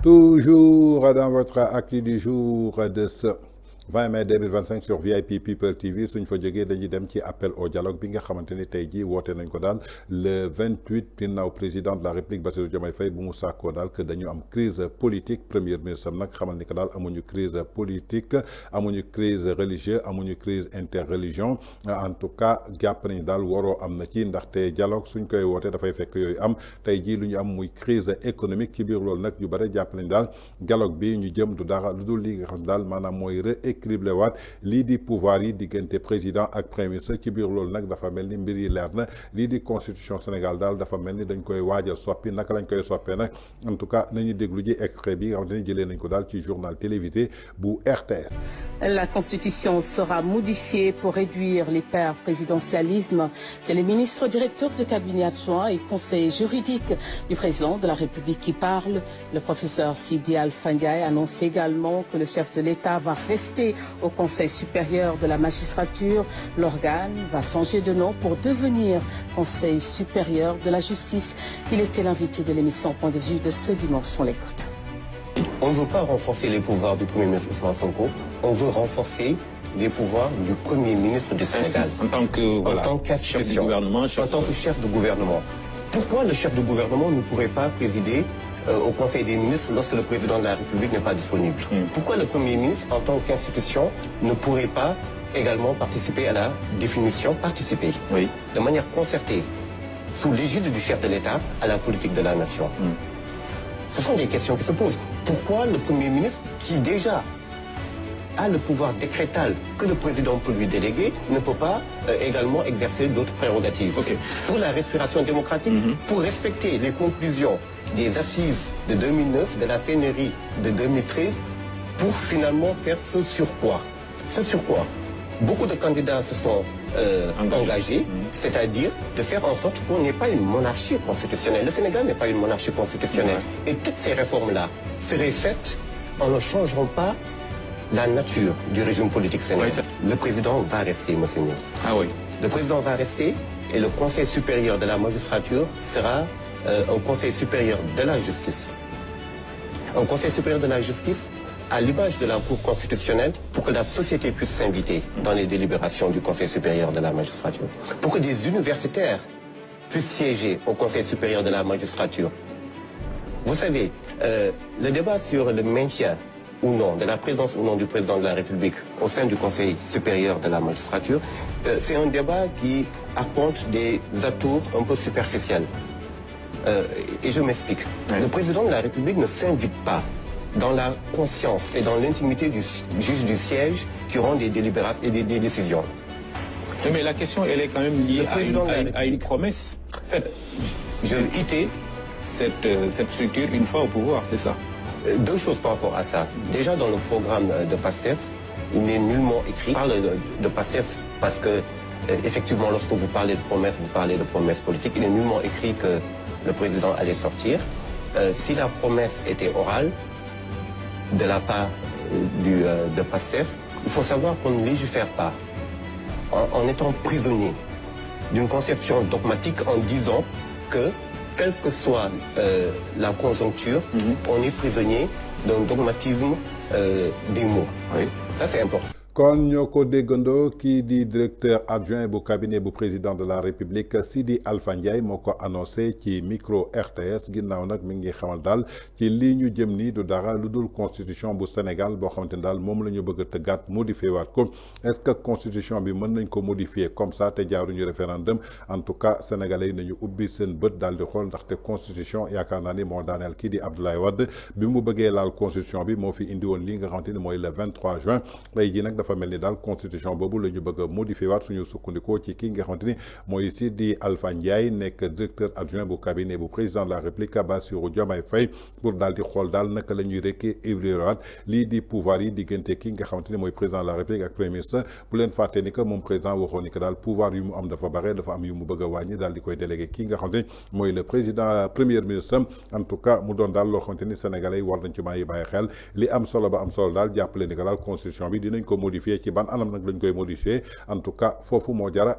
Toujours dans votre actu du jour de ce 20 mai 2025 sur VIP People TV suñ fa jógee dañuy dem ci appel au dialogue bi nga xamante ni tey jii woote nañ ko daal le 28 ginnaaw président de la République Bassirou Diomaye Faye bu mu sàkkoo daal que dañu am crise politique premier ministre am nag xamal ni que daal amuñu crise politique amuñu crise religieuse amuñu crise interreligion en tout cas jàpp nañ daal waroo am na ci ndaxte dialogue suñ koy woote dafay fekk yooyu am tey jii lu ñu am muy crise économique ci biir loolu nag yu bare jàpp nañ daal dialogue bi ñu jëm du dara lu dul li nga xam daal maanaam mooy équilibré waat lii di pouvoir yi diggante président ak premier ministre ci biir loolu nag dafa mel ni mbir yi leer na lii di constitution Sénégal daal dafa mel ni dañ koy waaj a soppi naka lañ koy soppee nag en tout cas nañu déglu ji extrait bi nga xamante ni jëlee nañ ko daal ci journal télévisé bu RTS. La constitution sera modifiée pour réduire l'hyper-présidentialisme. C'est les ministres directeurs de cabinet adjoints et conseillers juridiques du président de la République qui parlent. Le professeur Sidi Alpha Ndiaye annonce également que le chef de l'État va rester au Conseil supérieur de la magistrature. L'organe va changer de nom pour devenir Conseil supérieur de la justice. Il était l'invité de l'émission Point de vue de ce dimanche. On l'écoute. On ne veut pas renforcer les pouvoirs du Premier ministre Ousmane Sonko, on veut renforcer les pouvoirs du Premier ministre du Sénégal. En tant que chef du gouvernement. En tant que chef de gouvernement. Pourquoi le chef de gouvernement ne pourrait pas présider au Conseil des ministres lorsque le président de la République n'est pas disponible? Pourquoi le Premier ministre, en tant qu'institution, ne pourrait pas également participer à la définition, de manière concertée, sous l'égide du chef de l'État, à la politique de la nation? Ce sont des questions qui se posent. Pourquoi le Premier ministre, qui déjà a le pouvoir décrétal que le président peut lui déléguer, ne peut pas également exercer d'autres prérogatives? Pour la respiration démocratique, pour respecter les conclusions des assises de 2009, de la CNRI de 2013, pour finalement faire ce sur quoi beaucoup de candidats se sont engagés, c'est-à-dire de faire en sorte qu'on n'ait pas une monarchie constitutionnelle. Le Sénégal n'est pas une monarchie constitutionnelle. Et toutes ces réformes-là seraient faites en ne changeant pas la nature du régime politique sénégalais. Le président va rester, monsieur. Le président va rester et le Conseil supérieur de la magistrature sera un Conseil supérieur de la justice. Un Conseil supérieur de la justice à l'image de la Cour constitutionnelle pour que la société puisse s'inviter dans les délibérations du Conseil supérieur de la magistrature. Pour que des universitaires puissent siéger au Conseil supérieur de la magistrature. Vous savez, le débat sur le maintien ou non, de la présence ou non du président de la République au sein du Conseil supérieur de la magistrature, c'est un débat qui apporte des atours un peu superficiels. Et je m'explique. Le président de la République ne s'invite pas dans la conscience et dans l'intimité du juge du siège qui rend des délibérations et des décisions. Mais la question, elle est quand même liée à une promesse faite. Je vais quitter cette structure une fois au pouvoir, c'est ça? Deux choses par rapport à ça. Déjà, dans le programme de PASTEF, il n'est nullement écrit. Je parle de PASTEF parce que, effectivement, lorsque vous parlez de promesses, vous parlez de promesses politiques. Il n'est nullement écrit que le président allait sortir. Si la promesse était orale, de la part de PASTEF, il faut savoir qu'on ne légifère pas en étant prisonnier d'une conception dogmatique en disant que, quelle que soit la conjoncture, on est prisonnier d'un dogmatisme des mots. Ça, c'est important. kon ñoo ko déggandoo kii di directeur adjoint bu cabinet bu président de la république Sidi Alpha Ndiaye moo ko annoncé ci micro RTS ginnaaw nag mi ngi xamal daal ci lii ñu jëm nii du dara lu dul constitution bu Sénégal boo xamante ne daal moom la ñu bëgg a tëggaat modifié waat ko est-ce que constitution bi mën nañ ko modifier comme ça te jaaruñu référendum en tout cas sénégalais yi nañu ubbi seen bët daal di xool ndaxte constitution yaakaar naa ni moo daaneel kii di Abdoulaye Wade bi mu bëggee laal constitution bi moo fi indi woon lii nga xamante ni mooy le 23 juin tey jii nag dafa mel ni daal constitution boobu la ñu bëgg a modifié waat suñu sukkandikoo ci kii nga xamante ni mooy Sidi Alpha Ndiaye nekk directeur adjoint bu cabinet bu président de la République Bassirou Diomaye Faye pour daal di xool daal naka la ñuy rééquilibrer waat lii di pouvoir yi diggante kii nga xamante ni mooy président de la République ak premier ministre bu leen fàtte ni que moom président waxoon ni que daal pouvoir yu mu am dafa bare dafa am yu mu bëgg a wàññi daal di koy délégué kii nga xamante ni mooy le président premier ministre en tout cas mu doon daal loo xamante ni sénégalais yi war nañ ci bàyyi xel li am solo ba am solo daal jàppale ni que daal constitution bi dinañ ko modifier ci ban anam nag lañ koy modifier en tout cas foofu moo jara